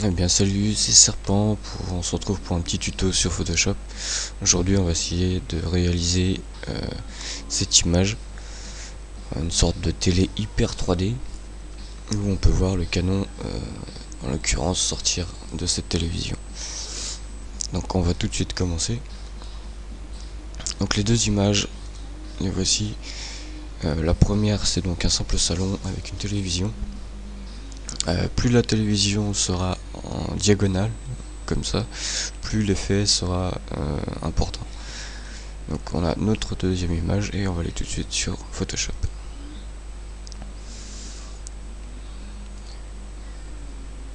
Eh bien salut, c'est Serpent, on se retrouve pour un petit tuto sur Photoshop. Aujourd'hui on va essayer de réaliser cette image, une sorte de télé hyper 3D, où on peut voir le canon, en l'occurrence, sortir de cette télévision. Donc on va tout de suite commencer. Donc les deux images, les voici. La première c'est donc un simple salon avec une télévision. Plus la télévision sera en diagonale, comme ça, plus l'effet sera important. Donc on a notre deuxième image et on va aller tout de suite sur Photoshop.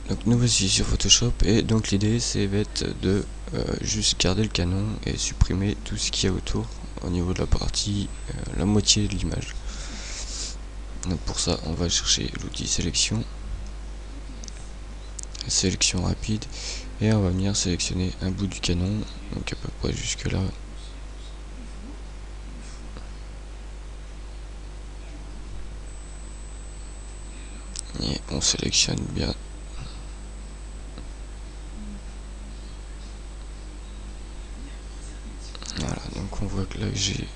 Donc nous voici sur Photoshop et donc l'idée c'est de juste garder le canon et supprimer tout ce qu'il y a autour au niveau de la partie, la moitié de l'image. Donc pour ça on va chercher l'outil sélection rapide et on va venir sélectionner un bout du canon, donc à peu près jusque là. Et on sélectionne bien. Voilà, donc on voit que là j'ai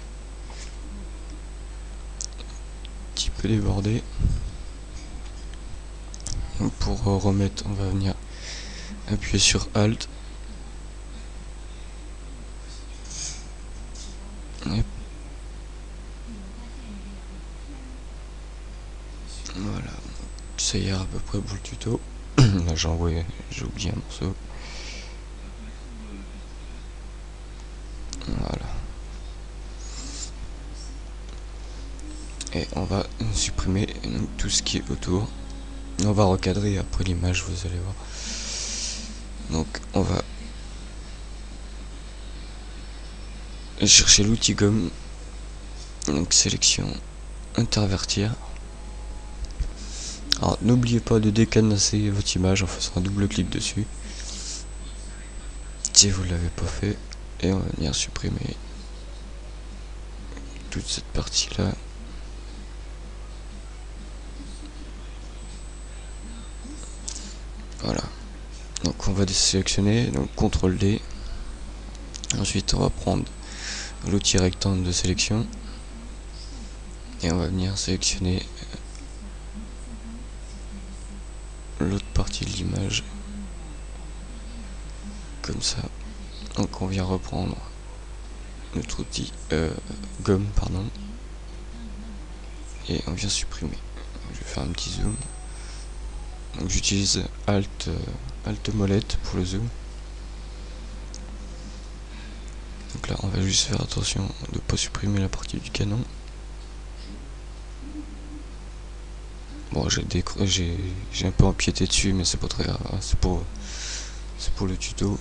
un petit peu débordé. Donc pour remettre, on va venir appuyer sur Alt. Et voilà, ça ira à peu près pour le tuto. Là j'ai oublié un morceau. Voilà. Et on va supprimer tout ce qui est autour. On va recadrer après l'image, vous allez voir. Donc on va chercher l'outil gomme. Donc sélection, intervertir. Alors n'oubliez pas de décadenasser votre image en faisant un double clic dessus si vous ne l'avez pas fait, et on va venir supprimer toute cette partie là. Voilà, donc on va désélectionner, donc CTRL D. Ensuite on va prendre l'outil rectangle de sélection et on va venir sélectionner l'autre partie de l'image comme ça. Donc on vient reprendre notre outil gomme, pardon, et on vient supprimer. Je vais faire un petit zoom. Donc j'utilise Alt molette pour le zoom. Donc là on va juste faire attention de ne pas supprimer la partie du canon. Bon, j'ai un peu empiété dessus, mais c'est pas très grave, c'est pour le tuto.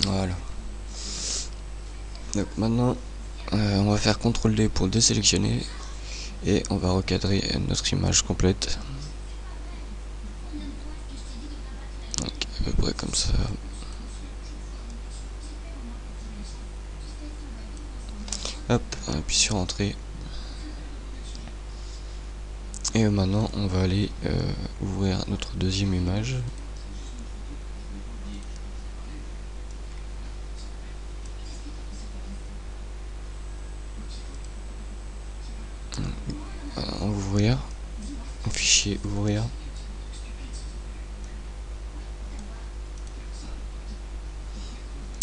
Voilà. Donc maintenant on va faire CTRL D pour désélectionner et on va recadrer notre image complète. Donc à peu près comme ça. Hop, on appuie sur Entrée. Et maintenant on va aller ouvrir notre deuxième image. Ouvrir, fichier ouvrir.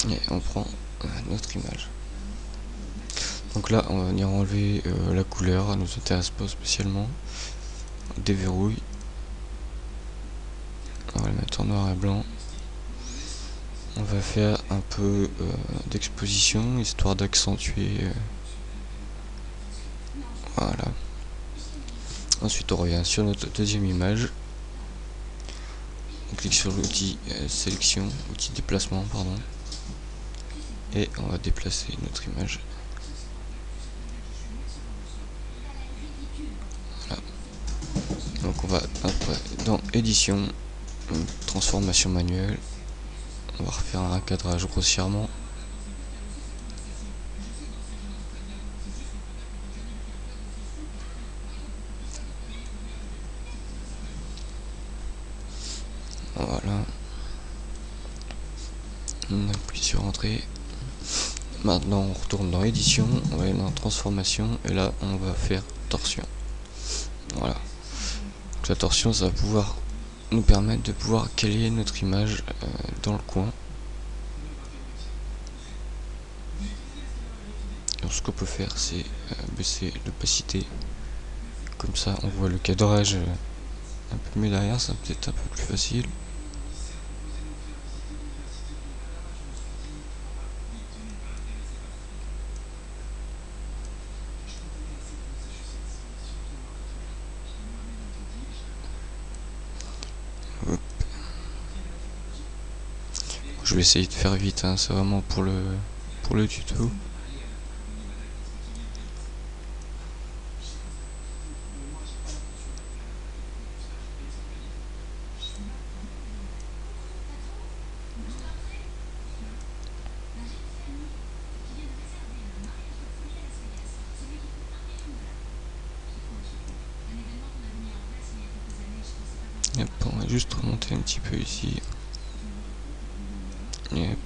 Et on prend notre image. Donc là on va venir enlever la couleur, elle nous intéresse pas spécialement. On déverrouille. On va le mettre en noir et blanc. On va faire un peu d'exposition histoire d'accentuer. Voilà. Ensuite on revient sur notre deuxième image. On clique sur l'outil sélection, outil déplacement pardon. Et on va déplacer notre image. va après dans édition, transformation manuelle. On va refaire un cadrage grossièrement. Voilà. On appuie sur entrée. Maintenant on retourne dans édition, on va aller dans transformation et là on va faire torsion. Voilà. Donc, la torsion, ça va pouvoir nous permettre de pouvoir caler notre image dans le coin. Donc, ce qu'on peut faire, c'est baisser l'opacité. Comme ça, on voit le cadrage un peu mieux derrière, ça peut être un peu plus facile. Hop. Je vais essayer de faire vite, hein, c'est vraiment pour le tuto. Yep, on va juste remonter un petit peu ici. Yep.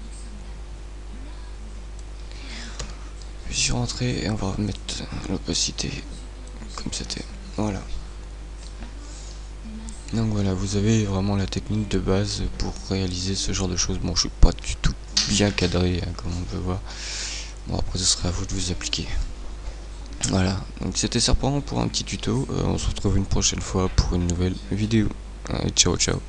Puis sur entrée et on va remettre l'opacité comme c'était. Voilà. Donc voilà, vous avez vraiment la technique de base pour réaliser ce genre de choses. Bon, je suis pas du tout bien cadré, hein, comme on peut voir. Bon, après ce sera à vous de vous appliquer. Voilà, donc c'était Serpent pour un petit tuto. On se retrouve une prochaine fois pour une nouvelle vidéo. Allez, ciao ciao.